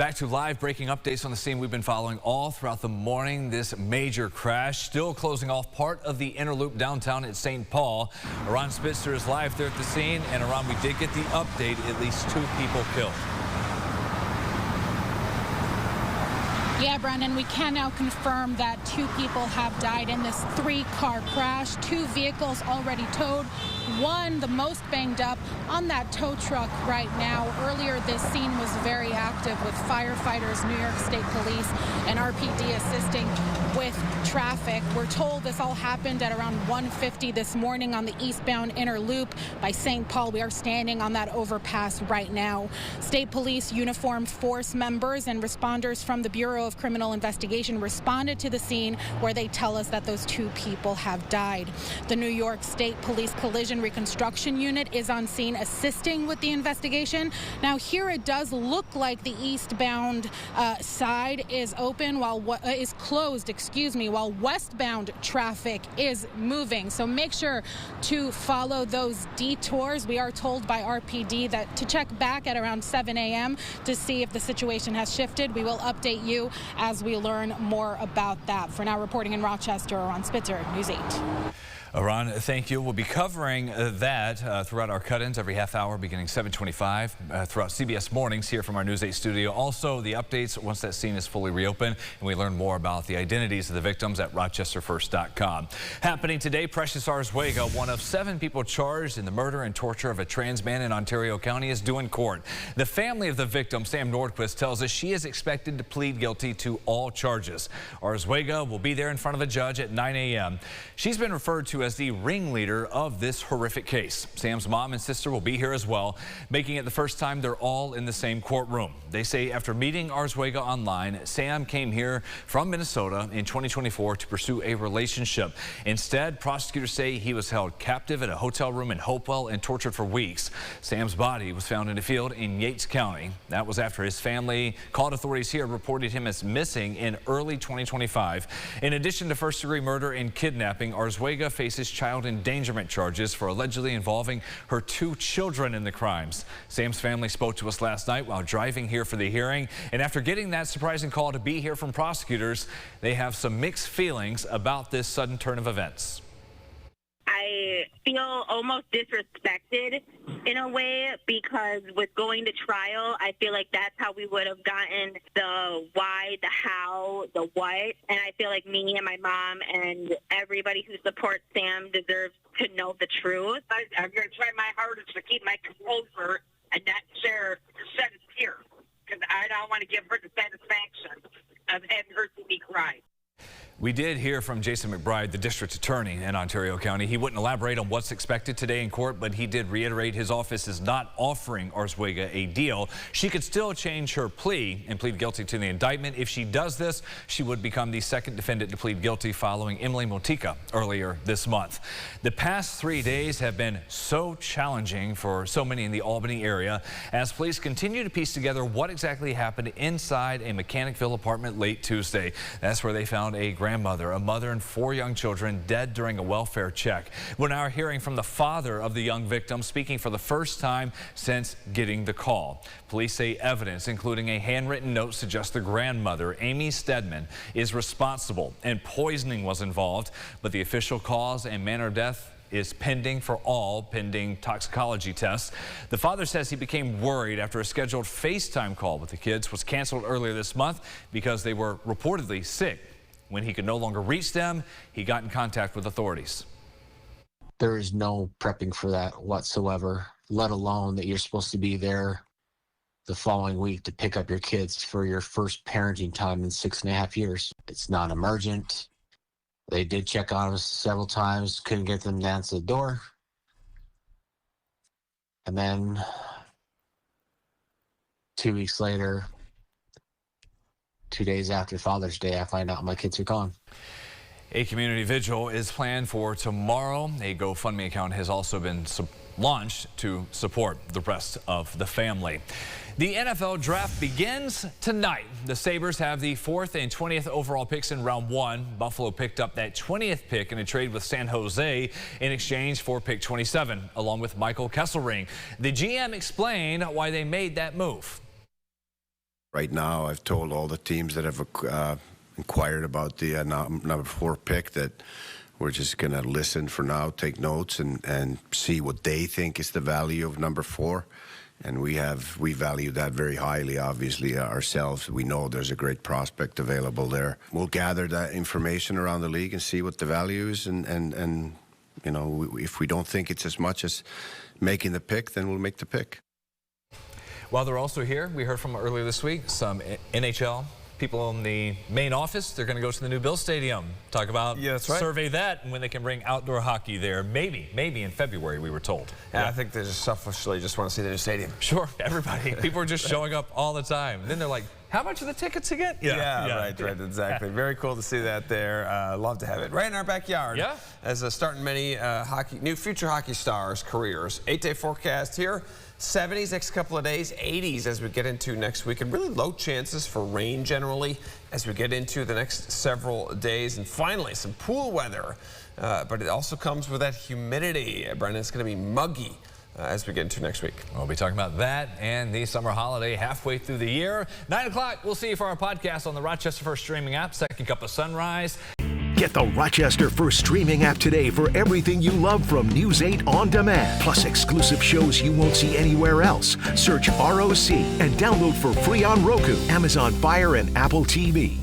Back to live breaking updates on the scene we've been following all throughout the morning. This major crash still closing off part of the inner loop downtown at St. Paul. Aaron Spitzer is live there at the scene. And Aaron, we did get the update, at least 2 people killed. Yeah, Brendan, we can now confirm that 2 people have died in this 3-car crash. 2 vehicles already towed. 1, the most banged up, on that tow truck right now. Earlier, this scene was very active with firefighters, New York State Police, and RPD assisting with traffic. We're told this all happened at around 1:50 this morning on the eastbound inner loop by St. Paul. We are standing on that overpass right now. State Police uniformed force members and responders from the Bureau of Criminal Investigation responded to the scene, where they tell us that those 2 people have died. The New York State Police Collision Reconstruction Unit is on scene assisting with the investigation. Now here it does look like the eastbound side is open is closed, while westbound traffic is moving. So make sure to follow those detours. We are told by RPD that to check back at around 7 a.m. to see if the situation has shifted. We will update you as we learn more about that. For now, reporting in Rochester, Aaron Spitzer, News 8. Aaron, thank you. We'll be covering that throughout our cut-ins every half hour beginning 7:25 throughout CBS Mornings here from our News 8 studio. Also, the updates once that scene is fully reopened and we learn more about the identities of the victims at rochesterfirst.com. Happening today, Precious Arzwega, one of 7 people charged in the murder and torture of a trans man in Ontario County, is due in court. The family of the victim, Sam Nordquist, tells us she is expected to plead guilty to all charges. Arzwega will be there in front of a judge at 9 a.m. She's been referred to as the ringleader of this horrific case. Sam's mom and sister will be here as well, making it the first time they're all in the same courtroom. They say after meeting Arzwega online, Sam came here from Minnesota in 2024 to pursue a relationship. Instead, prosecutors say he was held captive in a hotel room in Hopewell and tortured for weeks. Sam's body was found in a field in Yates County. That was after his family called authorities here, reported him as missing in early 2025. In addition to first-degree murder and kidnapping, Arzwega faces child endangerment charges for allegedly involving her 2 children in the crimes. Sam's family spoke to us last night while driving here for the hearing, and after getting that surprising call to be here from prosecutors, they have some mixed feelings about this sudden turn of events. I feel almost disrespected in a way, because with going to trial, I feel like that's how we would have gotten the why, the how, the what. And I feel like me and my mom and everybody who supports Sam deserves to know the truth. I'm going to try my hardest to keep my composure and not share shed a tear, because I don't want to give her the satisfaction of having her see me cry. We did hear from Jason McBride, the district attorney in Ontario County. He wouldn't elaborate on what's expected today in court, but he did reiterate his office is not offering Arzwega a deal. She could still change her plea and plead guilty to the indictment. If she does this, she would become the second defendant to plead guilty following Emily Motika earlier this month. The past 3 days have been so challenging for so many in the Albany area as police continue to piece together what exactly happened inside a Mechanicville apartment late Tuesday. That's where they found a grandmother, a mother, and 4 young children dead during a welfare check. We're now hearing from the father of the young victim, speaking for the first time since getting the call. Police say evidence, including a handwritten note, suggests the grandmother, Amy Stedman, is responsible and poisoning was involved, but the official cause and manner of death is pending toxicology tests. The father says he became worried after a scheduled FaceTime call with the kids was canceled earlier this month because they were reportedly sick. When he could no longer reach them, he got in contact with authorities. There is no prepping for that whatsoever, let alone that you're supposed to be there the following week to pick up your kids for your first parenting time in 6.5 years. It's not emergent. They did check on us several times, couldn't get them to answer the door. And then 2 weeks later, 2 days after Father's Day, I find out my kids are gone. A community vigil is planned for tomorrow. A GoFundMe account has also been launched to support the rest of the family. The NFL draft begins tonight. The Sabres have the 4th and 20th overall picks in round 1. Buffalo picked up that 20th pick in a trade with San Jose in exchange for pick 27, along with Michael Kesselring. The GM explained why they made that move. Right now, I've told all the teams that have inquired about the number 4 pick that we're just going to listen for now, take notes, and see what they think is the value of number 4. And we value that very highly, obviously, ourselves. We know there's a great prospect available there. We'll gather that information around the league and see what the value is. And you know, if we don't think it's as much as making the pick, then we'll make the pick. While they're also here, we heard from earlier this week, some NHL people in the main office. They're going to go to the new Bill Stadium. Talk about survey that and when they can bring outdoor hockey there. Maybe in February, we were told. Yeah, I think they just selfishly just want to see the new stadium. Sure, everybody. People are just showing up all the time. And then they're like, how much are the tickets again? Right, exactly. Very cool to see that there. Love to have it right in our backyard. Yeah. As starting many new future hockey stars' careers. 8-day forecast here. 70s next couple of days, 80s as we get into next week, and really low chances for rain generally as we get into the next several days. And finally, some pool weather, but it also comes with that humidity. Brendan, it's going to be muggy as we get into next week. We'll be talking about that and the summer holiday halfway through the year. 9 o'clock, we'll see you for our podcast on the Rochester First streaming app, Second Cup of Sunrise. Get the Rochester First streaming app today for everything you love from News 8 On Demand. Plus exclusive shows you won't see anywhere else. Search ROC and download for free on Roku, Amazon Fire, and Apple TV.